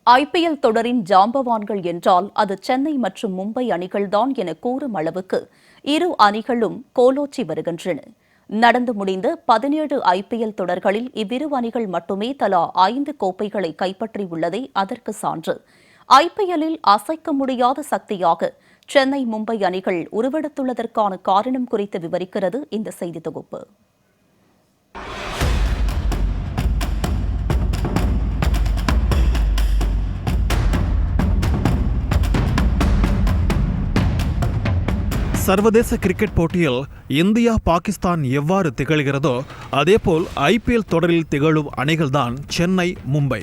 IPL தொடரின் ஜாம்பவான்கள் என்றால் அது சென்னை மற்றும் மும்பை அணிகள்தான் என கூறும் அளவுக்கு இரு அணிகளும் கோலோச்சி வருகின்றன. நடந்து முடிந்த 17 ஐபிஎல் தொடர்களில் இவ்விரு அணிகள் மட்டுமே தலா 5 கோப்பைகளை கைப்பற்றியுள்ளதே அதற்கு சான்று. ஐபிஎல்லில் அசைக்க முடியாத சக்தியாக சென்னை மும்பை அணிகள் உருவெடுத்துள்ளதற்கான காரணம் குறித்து விவரிக்கிறது இந்த செய்தி தொகுப்பு. சர்வதேச கிரிக்கெட் போட்டியில் இந்தியா பாகிஸ்தான் எவ்வாறு திகழ்கிறதோ அதேபோல் ஐபிஎல் தொடரில் திகழும் அணிகள்தான் சென்னை மும்பை.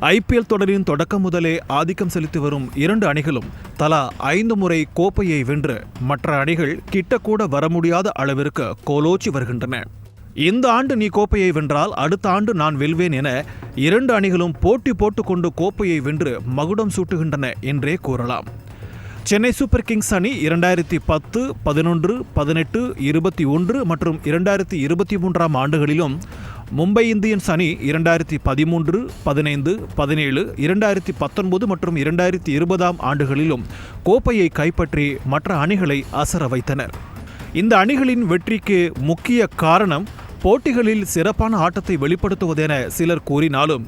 ஐபிஎல் தொடரின் தொடக்கம் முதலே ஆதிக்கம் செலுத்தி வரும் இரண்டு அணிகளும் தலா 5 முறை கோப்பையை வென்று மற்ற அணிகள் கிட்டக்கூட வர முடியாத அளவிற்கு கோலோச்சி வருகின்றன. இந்த ஆண்டு நீ கோப்பையை வென்றால் அடுத்த ஆண்டு நான் வெல்வேன் என இரண்டு அணிகளும் போட்டி போட்டுக்கொண்டு கோப்பையை வென்று மகுடம் சூட்டுகின்றன என்றே கூறலாம். சென்னை சூப்பர் கிங்ஸ் அணி 2010, 11, 18, 21 மற்றும் 2023 ஆண்டுகளிலும், மும்பை இந்தியன்ஸ் அணி 2013, 15, 17, 2019 மற்றும் 2020 ஆண்டுகளிலும் கோப்பையை கைப்பற்றி மற்ற அணிகளை அசர வைத்தனர். இந்த அணிகளின் வெற்றிக்கு முக்கிய காரணம் போட்டிகளில் சிறப்பான ஆட்டத்தை வெளிப்படுத்துவதென சிலர் கூறினாலும்,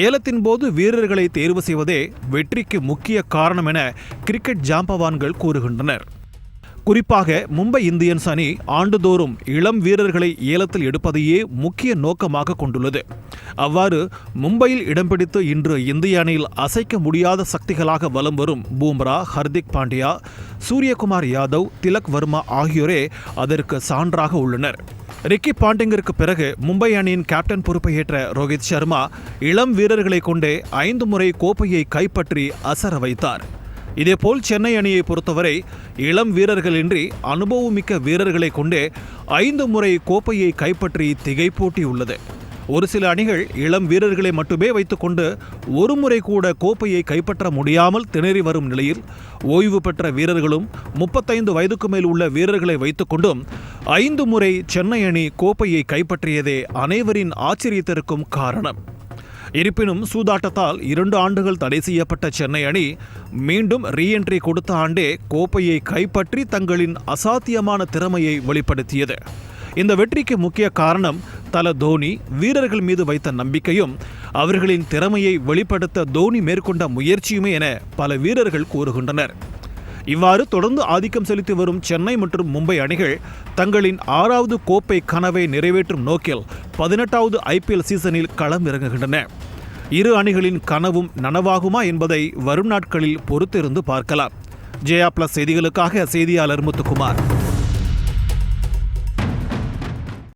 ஏலத்தின் போது வீரர்களை தேர்வு செய்வதே வெற்றிக்கு முக்கிய காரணம் என கிரிக்கெட் ஜாம்பவான்கள் கூறுகின்றனர். குறிப்பாக மும்பை இந்தியன்ஸ் அணி ஆண்டுதோறும் இளம் வீரர்களை ஏலத்தில் எடுப்பதையே முக்கிய நோக்கமாக கொண்டுள்ளது. அவ்வாறு மும்பையில் இடம் பிடித்து இன்று இந்திய அணியில் அசைக்க முடியாத சக்திகளாக வலம் வரும் பூம்ரா, ஹர்திக் பாண்டியா, சூரியகுமார் யாதவ், திலக் வர்மா ஆகியோரே அதற்கு சான்றாக உள்ளனர். ரிக்கி பாண்டிங்கிற்கு பிறகு மும்பை அணியின் கேப்டன் பொறுப்பை ஏற்ற ரோஹித் சர்மா இளம் வீரர்களை கொண்டே 5 முறை கோப்பையை கைப்பற்றி அசர வைத்தார். இதேபோல் சென்னை அணியை பொறுத்தவரை இளம் வீரர்களின்றி அனுபவமிக்க வீரர்களை கொண்டே 5 முறை கோப்பையை கைப்பற்றி திகைப்பூட்டியுள்ளது. ஒரு சில அணிகள் இளம் வீரர்களை மட்டுமே வைத்துக்கொண்டு ஒரு முறை கூட கோப்பையை கைப்பற்ற முடியாமல் திணறி வரும் நிலையில், ஓய்வு பெற்ற வீரர்களும் 35 வயதுக்கு மேல் உள்ள வீரர்களை வைத்துக்கொண்டும் 5 முறை சென்னை அணி கோப்பையை கைப்பற்றியதே அனைவரின் ஆச்சரியத்திற்கும் காரணம். இருப்பினும் சூதாட்டத்தால் 2 ஆண்டுகள் தடை செய்யப்பட்ட சென்னை அணி மீண்டும் ரீஎன்ட்ரி கொடுத்த ஆண்டே கோப்பையை கைப்பற்றி தங்களின் அசாத்தியமான திறமையை வெளிப்படுத்தியது. இந்த வெற்றிக்கு முக்கிய காரணம் தல தோனி வீரர்கள் மீது வைத்த நம்பிக்கையும் அவர்களின் திறமையை வெளிப்படுத்த தோனி மேற்கொண்ட முயற்சியுமே என பல வீரர்கள் கூறுகின்றனர். இவ்வாறு தொடர்ந்து ஆதிக்கம் செலுத்தி வரும் சென்னை மற்றும் மும்பை அணிகள் தங்களின் 6வது கோப்பை கனவை நிறைவேற்றும் நோக்கில் 18வது ஐபிஎல் சீசனில் களம் இறங்குகின்றன. இரு அணிகளின் கனவும் நனவாகுமா என்பதை வரும் நாட்களில் பொறுத்திருந்து பார்க்கலாம். ஜெயா பிளஸ் செய்திகளுக்காக செய்தியாளர் முத்துக்குமார்.